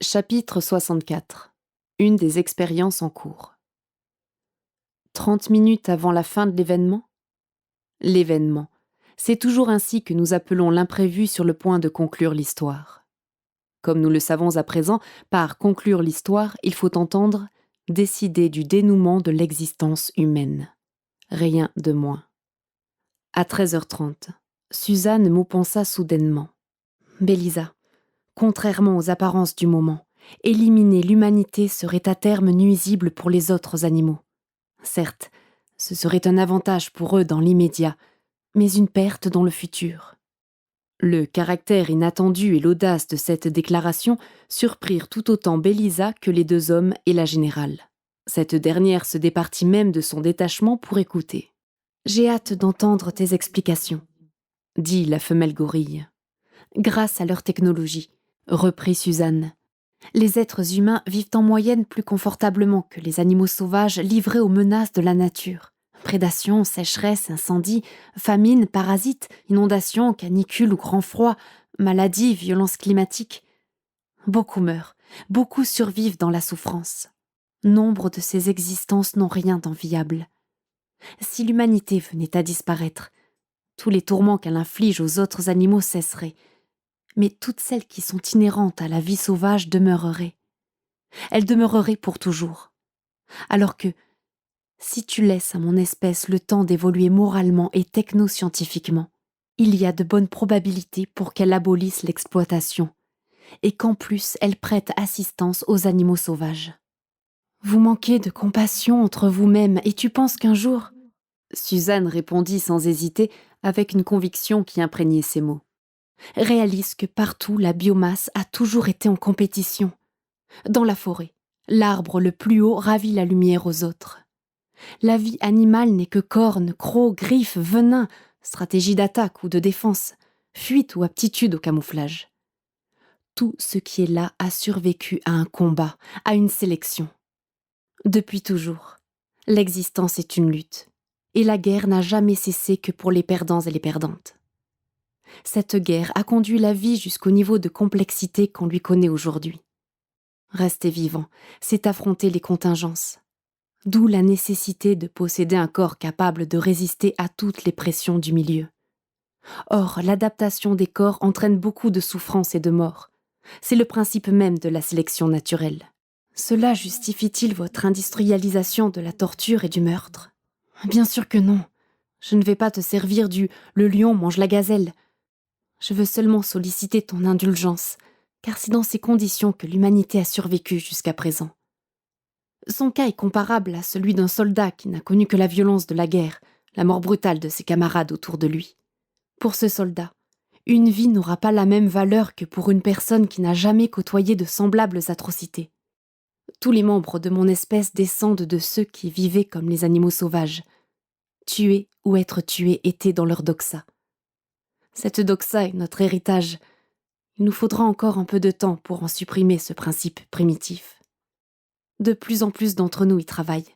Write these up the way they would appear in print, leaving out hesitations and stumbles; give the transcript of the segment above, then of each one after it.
Chapitre 64. Une des expériences en cours. 30 minutes avant la fin de l'événement. L'événement. C'est toujours ainsi que nous appelons l'imprévu sur le point de conclure l'histoire. Comme nous le savons à présent, par conclure l'histoire, il faut entendre décider du dénouement de l'existence humaine. Rien de moins. À 13h30, Suzanne moupança soudainement. Bélisa, contrairement aux apparences du moment, éliminer l'humanité serait à terme nuisible pour les autres animaux. Certes, ce serait un avantage pour eux dans l'immédiat, mais une perte dans le futur. Le caractère inattendu et l'audace de cette déclaration surprirent tout autant Bélisa que les deux hommes et la générale. Cette dernière se départit même de son détachement pour écouter. « J'ai hâte d'entendre tes explications », dit la femelle gorille. « Grâce à leur technologie, » reprit Suzanne, les êtres humains vivent en moyenne plus confortablement que les animaux sauvages livrés aux menaces de la nature. Prédation, sécheresse, incendie, famine, parasites, inondations, canicules ou grand froid, maladies, violences climatiques. Beaucoup meurent, beaucoup survivent dans la souffrance. Nombre de ces existences n'ont rien d'enviable. Si l'humanité venait à disparaître, tous les tourments qu'elle inflige aux autres animaux cesseraient. Mais toutes celles qui sont inhérentes à la vie sauvage demeureraient. Elles demeureraient pour toujours. Alors que, si tu laisses à mon espèce le temps d'évoluer moralement et technoscientifiquement, il y a de bonnes probabilités pour qu'elle abolisse l'exploitation, et qu'en plus elle prête assistance aux animaux sauvages. Vous manquez de compassion entre vous-même, et tu penses qu'un jour... Suzanne répondit sans hésiter, avec une conviction qui imprégnait ses mots. Réalise que partout la biomasse a toujours été en compétition. Dans la forêt, l'arbre le plus haut ravit la lumière aux autres. La vie animale n'est que cornes, crocs, griffes, venin, stratégie d'attaque ou de défense, fuite ou aptitude au camouflage. Tout ce qui est là a survécu à un combat, à une sélection. Depuis toujours, l'existence est une lutte, et la guerre n'a jamais cessé que pour les perdants et les perdantes. Cette guerre a conduit la vie jusqu'au niveau de complexité qu'on lui connaît aujourd'hui. Rester vivant, c'est affronter les contingences. D'où la nécessité de posséder un corps capable de résister à toutes les pressions du milieu. Or, l'adaptation des corps entraîne beaucoup de souffrance et de mort. C'est le principe même de la sélection naturelle. Cela justifie-t-il votre industrialisation de la torture et du meurtre ? Bien sûr que non. Je ne vais pas te servir du « le lion mange la gazelle ». Je veux seulement solliciter ton indulgence, car c'est dans ces conditions que l'humanité a survécu jusqu'à présent. Son cas est comparable à celui d'un soldat qui n'a connu que la violence de la guerre, la mort brutale de ses camarades autour de lui. Pour ce soldat, une vie n'aura pas la même valeur que pour une personne qui n'a jamais côtoyé de semblables atrocités. Tous les membres de mon espèce descendent de ceux qui vivaient comme les animaux sauvages. Tuer ou être tué était dans leur doxa. Cette doxa est notre héritage. Il nous faudra encore un peu de temps pour en supprimer ce principe primitif. De plus en plus d'entre nous y travaillent.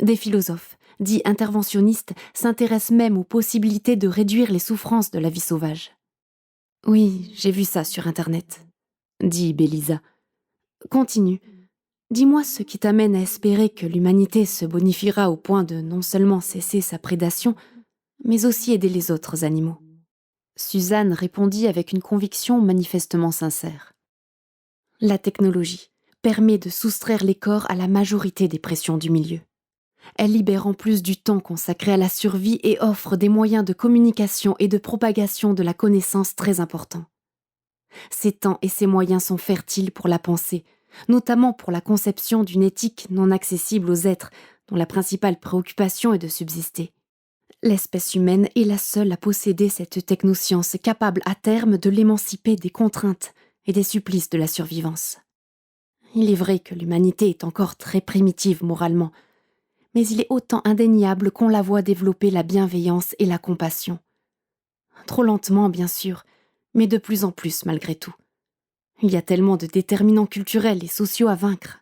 Des philosophes, dits interventionnistes, s'intéressent même aux possibilités de réduire les souffrances de la vie sauvage. Oui, j'ai vu ça sur Internet, dit Bélisa. Continue. Dis-moi ce qui t'amène à espérer que l'humanité se bonifiera au point de non seulement cesser sa prédation, mais aussi aider les autres animaux. Suzanne répondit avec une conviction manifestement sincère. La technologie permet de soustraire les corps à la majorité des pressions du milieu. Elle libère en plus du temps consacré à la survie et offre des moyens de communication et de propagation de la connaissance très importants. Ces temps et ces moyens sont fertiles pour la pensée, notamment pour la conception d'une éthique non accessible aux êtres dont la principale préoccupation est de subsister. L'espèce humaine est la seule à posséder cette technoscience capable à terme de l'émanciper des contraintes et des supplices de la survivance. Il est vrai que l'humanité est encore très primitive moralement, mais il est autant indéniable qu'on la voit développer la bienveillance et la compassion. Trop lentement, bien sûr, mais de plus en plus malgré tout. Il y a tellement de déterminants culturels et sociaux à vaincre.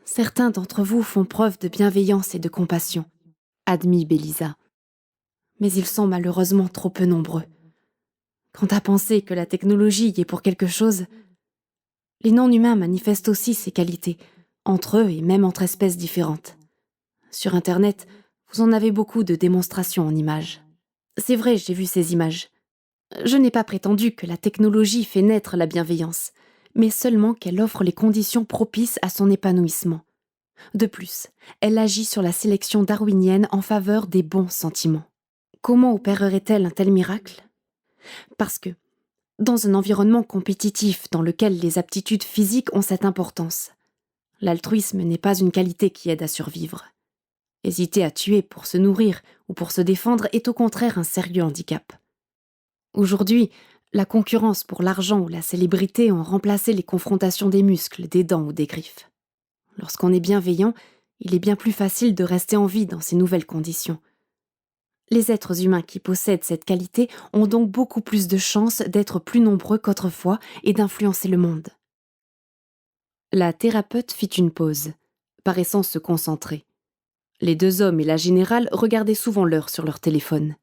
Certains d'entre vous font preuve de bienveillance et de compassion, admit Bélisa. Mais ils sont malheureusement trop peu nombreux. Quant à penser que la technologie y est pour quelque chose, Les non-humains manifestent aussi ces qualités, entre eux et même entre espèces différentes. Sur Internet, vous en avez beaucoup de démonstrations en images. C'est vrai, j'ai vu ces images. Je n'ai pas prétendu que la technologie fait naître la bienveillance, mais seulement qu'elle offre les conditions propices à son épanouissement. De plus, elle agit sur la sélection darwinienne en faveur des bons sentiments. Comment opérerait-elle un tel miracle ? Parce que, dans un environnement compétitif dans lequel les aptitudes physiques ont cette importance, l'altruisme n'est pas une qualité qui aide à survivre. Hésiter à tuer pour se nourrir ou pour se défendre est au contraire un sérieux handicap. Aujourd'hui, la concurrence pour l'argent ou la célébrité ont remplacé les confrontations des muscles, des dents ou des griffes. Lorsqu'on est bienveillant, il est bien plus facile de rester en vie dans ces nouvelles conditions. Les êtres humains qui possèdent cette qualité ont donc beaucoup plus de chances d'être plus nombreux qu'autrefois et d'influencer le monde. La thérapeute fit une pause, paraissant se concentrer. Les deux hommes et la générale regardaient souvent l'heure sur leur téléphone.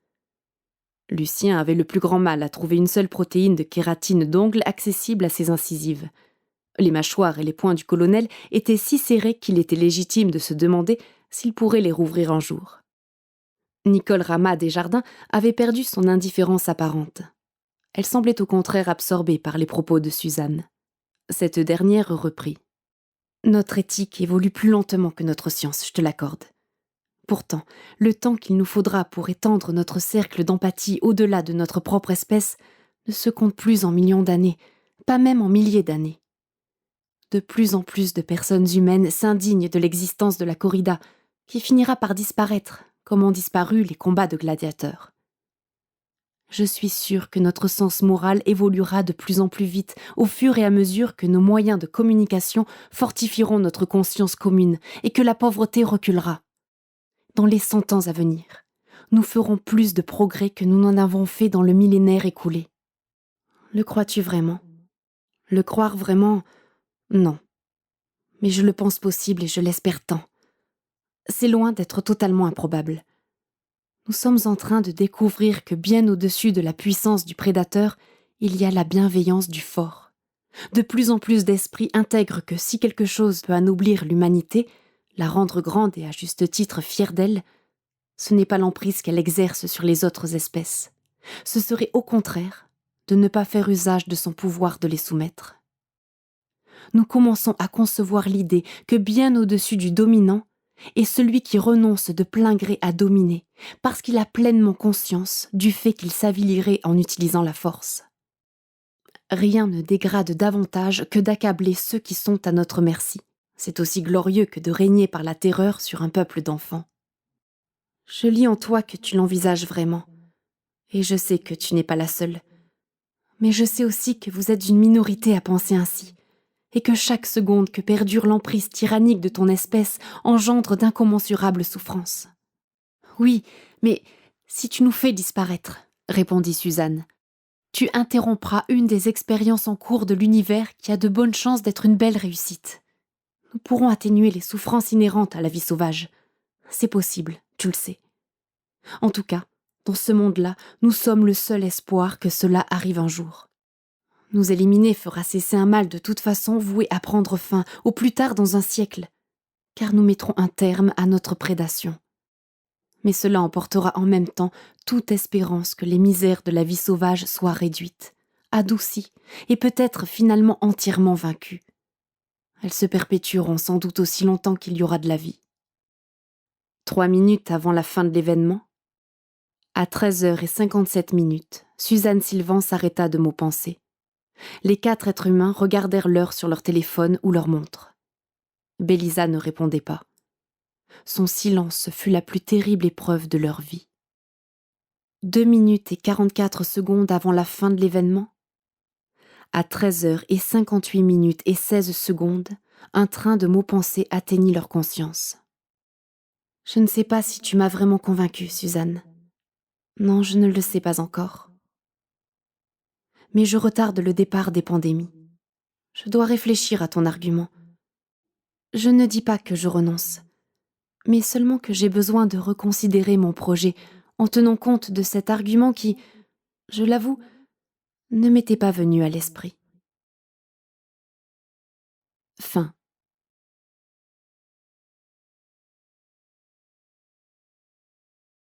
Lucien avait le plus grand mal à trouver une seule protéine de kératine d'ongle accessible à ses incisives. Les mâchoires et les poings du colonel étaient si serrés qu'il était légitime de se demander s'il pourrait les rouvrir un jour. Nicole Rama Desjardins avait perdu son indifférence apparente. Elle semblait au contraire absorbée par les propos de Suzanne. Cette dernière reprit. « Notre éthique évolue plus lentement que notre science, je te l'accorde. Pourtant, le temps qu'il nous faudra pour étendre notre cercle d'empathie au-delà de notre propre espèce ne se compte plus en millions d'années, pas même en milliers d'années. De plus en plus de personnes humaines s'indignent de l'existence de la corrida, qui finira par disparaître, comme ont disparu les combats de gladiateurs. Je suis sûre que notre sens moral évoluera de plus en plus vite au fur et à mesure que nos moyens de communication fortifieront notre conscience commune et que la pauvreté reculera. Dans les 100 ans à venir, nous ferons plus de progrès que nous n'en avons fait dans le millénaire écoulé. Le crois-tu vraiment ? Le croire vraiment ? Non. Mais je le pense possible et je l'espère tant. C'est loin d'être totalement improbable. Nous sommes en train de découvrir que bien au-dessus de la puissance du prédateur, il y a la bienveillance du fort. De plus en plus d'esprits intègrent que si quelque chose peut anoblir l'humanité, la rendre grande et à juste titre fière d'elle, ce n'est pas l'emprise qu'elle exerce sur les autres espèces. Ce serait au contraire de ne pas faire usage de son pouvoir de les soumettre. Nous commençons à concevoir l'idée que bien au-dessus du dominant est celui qui renonce de plein gré à dominer, parce qu'il a pleinement conscience du fait qu'il s'avilirait en utilisant la force. Rien ne dégrade davantage que d'accabler ceux qui sont à notre merci. C'est aussi glorieux que de régner par la terreur sur un peuple d'enfants. Je lis en toi que tu l'envisages vraiment, et je sais que tu n'es pas la seule. Mais je sais aussi que vous êtes une minorité à penser ainsi, et que chaque seconde que perdure l'emprise tyrannique de ton espèce engendre d'incommensurables souffrances. Oui, mais si tu nous fais disparaître, répondit Suzanne, tu interrompras une des expériences en cours de l'univers qui a de bonnes chances d'être une belle réussite. Nous pourrons atténuer les souffrances inhérentes à la vie sauvage. C'est possible, tu le sais. En tout cas, dans ce monde-là, nous sommes le seul espoir que cela arrive un jour. Nous éliminer fera cesser un mal de toute façon voué à prendre fin, au plus tard dans un siècle, car nous mettrons un terme à notre prédation. Mais cela emportera en même temps toute espérance que les misères de la vie sauvage soient réduites, adoucies, et peut-être finalement entièrement vaincues. Elles se perpétueront sans doute aussi longtemps qu'il y aura de la vie. 3 minutes avant la fin de l'événement, à 13h57, Suzanne Sylvan s'arrêta de mots pensés. Les 4 êtres humains regardèrent l'heure sur leur téléphone ou leur montre. Bélisa ne répondait pas. Son silence fut la plus terrible épreuve de leur vie. 2 minutes et 44 secondes avant la fin de l'événement, à 13h58 et 16 secondes, un train de mots pensés atteignit leur conscience. Je ne sais pas si tu m'as vraiment convaincue, Suzanne. Non, je ne le sais pas encore. Mais je retarde le départ des pandémies. Je dois réfléchir à ton argument. Je ne dis pas que je renonce, mais seulement que j'ai besoin de reconsidérer mon projet en tenant compte de cet argument qui, je l'avoue, ne m'était pas venu à l'esprit. Fin.